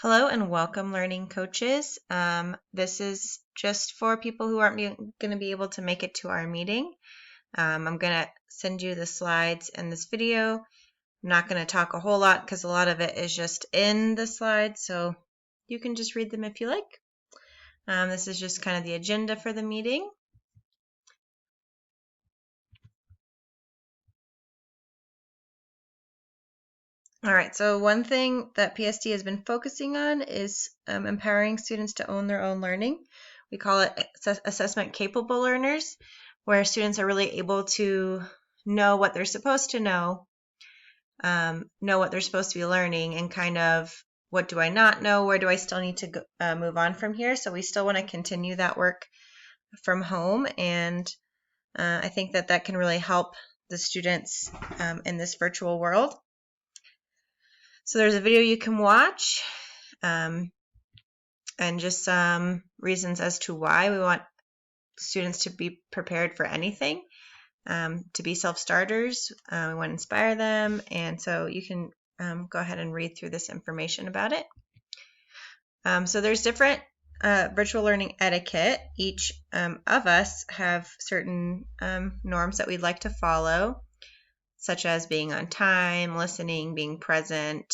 Hello and welcome, learning coaches. This is just for people who aren't going to be able to make it to our meeting. I'm going to send you the slides in this video. I'm not going to talk a whole lot because a lot of it is just in the slides, so you can just read them if you like. This is just kind of the agenda for the meeting. All right, so one thing that PSD has been focusing on is empowering students to own their own learning. We call it assessment capable learners, where students are really able to know what they're supposed to know what they're supposed to be learning, and kind of what do I not know, where do I still need to go, move on from here. So we still want to continue that work from home, and I think that can really help the students in this virtual world. So there's a video you can watch and just some reasons as to why we want students to be prepared for anything, to be self-starters. We want to inspire them, and so you can go ahead and read through this information about it. So there's different virtual learning etiquette. Each of us have certain norms that we'd like to follow, such as being on time, listening, being present.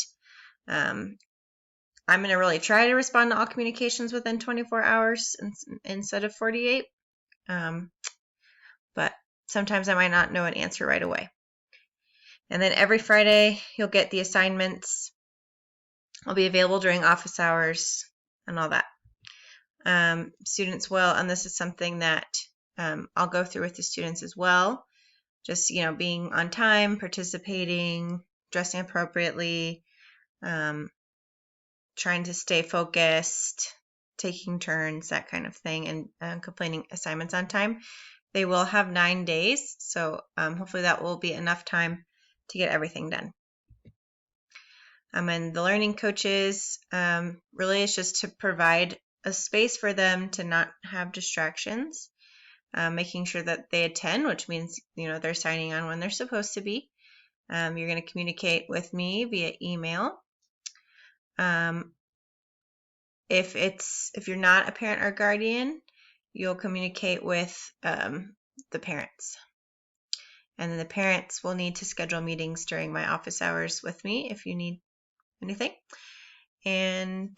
I'm going to really try to respond to all communications within 24 hours instead of 48. But sometimes I might not know an answer right away. And then every Friday, you'll get the assignments. I'll be available during office hours and all that. Students will, and this is something that I'll go through with the students as well. Just, being on time, participating, dressing appropriately, trying to stay focused, taking turns, that kind of thing, and completing assignments on time. They will have 9 days, so hopefully that will be enough time to get everything done. And the learning coaches, really it's just to provide a space for them to not have distractions, making sure that they attend, which means they're signing on when they're supposed to be. You're going to communicate with me via email. If you're not a parent or guardian, you'll communicate with the parents. And then the parents will need to schedule meetings during my office hours with me if you need anything. And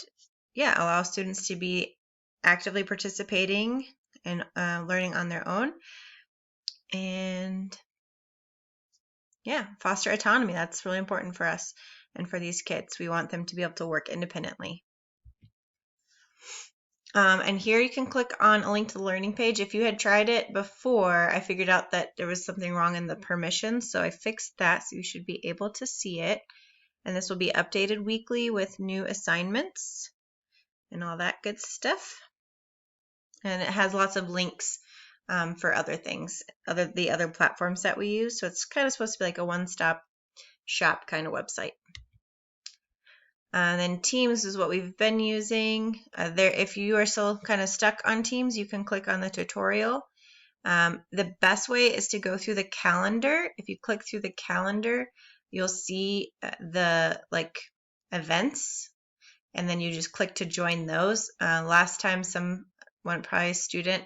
allow students to be actively participating and learning on their own. And foster autonomy. That's really important for us and for these kids. We want them to be able to work independently. And here you can click on a link to the learning page. If you had tried it before, I figured out that there was something wrong in the permissions, so I fixed that, so you should be able to see it. And this will be updated weekly with new assignments and all that good stuff. And it has lots of links for other things, the other platforms that we use. So it's kind of supposed to be like a one-stop shop kind of website. Then Teams is what we've been using. If you are still kind of stuck on Teams, you can click on the tutorial. The best way is to go through the calendar. If you click through the calendar, you'll see the events, and then you just click to join those. Last time probably a student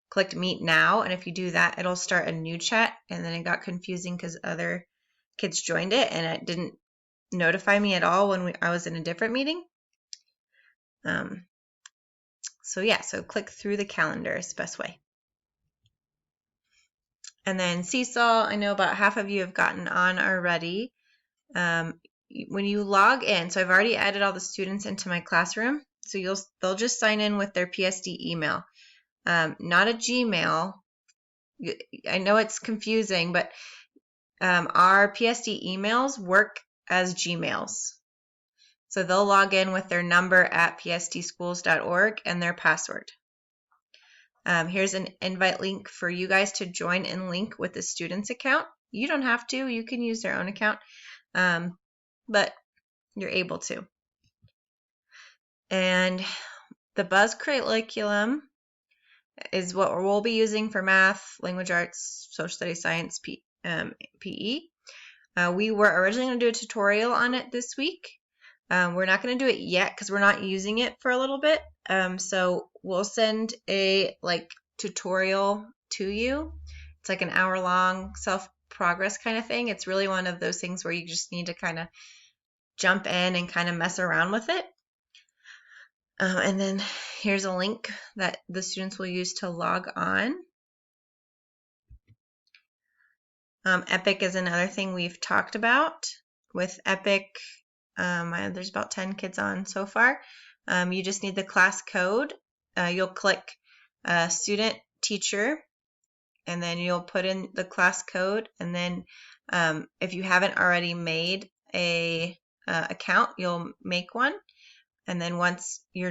clicked Meet Now, and if you do that, it'll start a new chat, and then it got confusing because other kids joined it, and it didn't notify me at all when I was in a different meeting. So click through the calendar is the best way. And then Seesaw, I know about half of you have gotten on already. When you log in, so I've already added all the students into my classroom, so they'll just sign in with their PSD email, not a Gmail. I know it's confusing, but our PSD emails work as Gmails. So they'll log in with their number at pstschools.org and their password. Here's an invite link for you guys to join and link with the student's account. You don't have to. You can use their own account, but you're able to. And the Buzz curriculum is what we'll be using for math, language arts, social studies, science, PE. We were originally going to do a tutorial on it this week, We're not going to do it yet because we're not using it for a little bit. So we'll send a tutorial to you. It's like an hour-long self-progress kind of thing. It's really one of those things where you just need to kind of jump in and kind of mess around with it. And then here's a link that the students will use to log on. Epic is another thing we've talked about. With Epic, there's about 10 kids on so far. You just need the class code. You'll click student teacher, and then you'll put in the class code. And then if you haven't already made a account, you'll make one. And then once your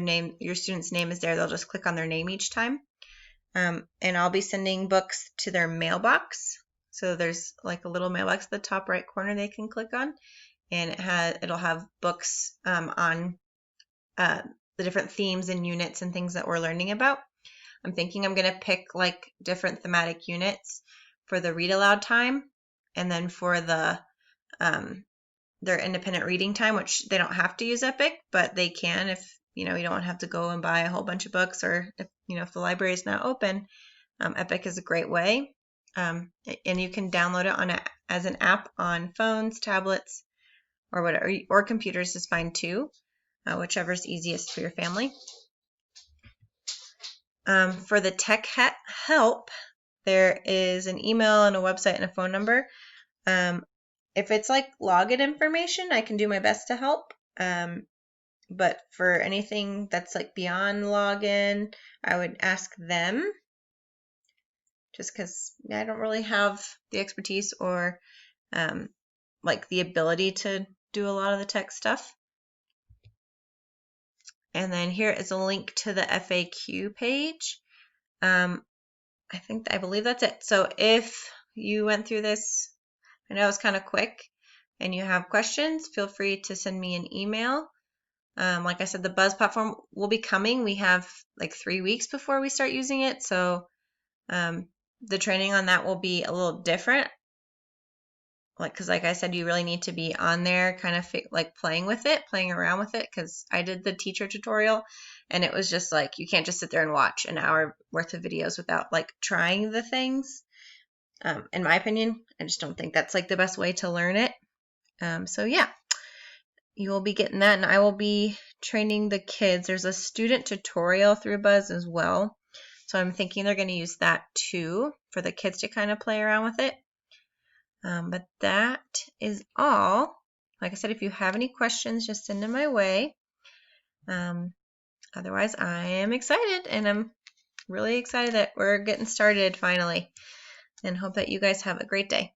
student's name is there, they'll just click on their name each time. And I'll be sending books to their mailbox. So there's like a little mailbox at the top right corner they can click on, and it'll have books on the different themes and units and things that we're learning about. I'm thinking I'm going to pick like different thematic units for the read aloud time, and then for the their independent reading time, which they don't have to use Epic, but they can if you don't have to go and buy a whole bunch of books, or if the library is not open. Epic is a great way. And you can download it as an app on phones, tablets, or whatever, or computers is fine too, whichever is easiest for your family. For the tech help, there is an email and a website and a phone number. If it's like login information, I can do my best to help. But for anything that's like beyond login, I would ask them. Just because I don't really have the expertise or like the ability to do a lot of the tech stuff. And then here is a link to the FAQ page. I believe that's it. So if you went through this, I know it's kind of quick, and you have questions, feel free to send me an email. Like I said, the Buzz platform will be coming. We have like 3 weeks before we start using it, so the training on that will be a little different. Because like I said, you really need to be on there kind of like playing around with it, because I did the teacher tutorial, and it was just like, you can't just sit there and watch an hour worth of videos without like trying the things. In my opinion, I just don't think that's like the best way to learn it. So yeah, you will be getting that, and I will be training the kids. There's a student tutorial through Buzz as well, so I'm thinking they're going to use that too for the kids to kind of play around with it. But that is all. Like I said, if you have any questions, just send them my way. Otherwise, I am excited, and I'm really excited that we're getting started finally, and hope that you guys have a great day.